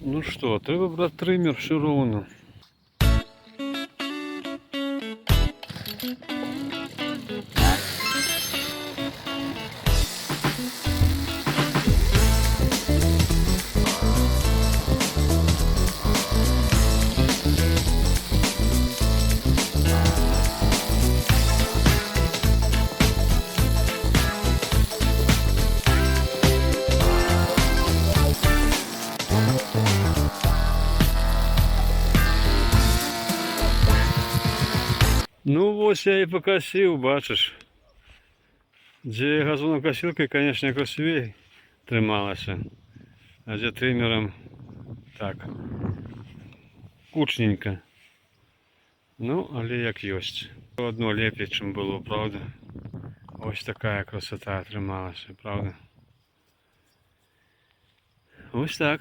Ну що, треба брати тример все ровно. Ну ось я і покосив, бачиш. Де газонокосилкою, конечно, красивее трималася. А де тримером так. Кучненько. Ну, але як єсть. Одно лепше, чим було, правда? Ось така красота трималася, правда? Ось так.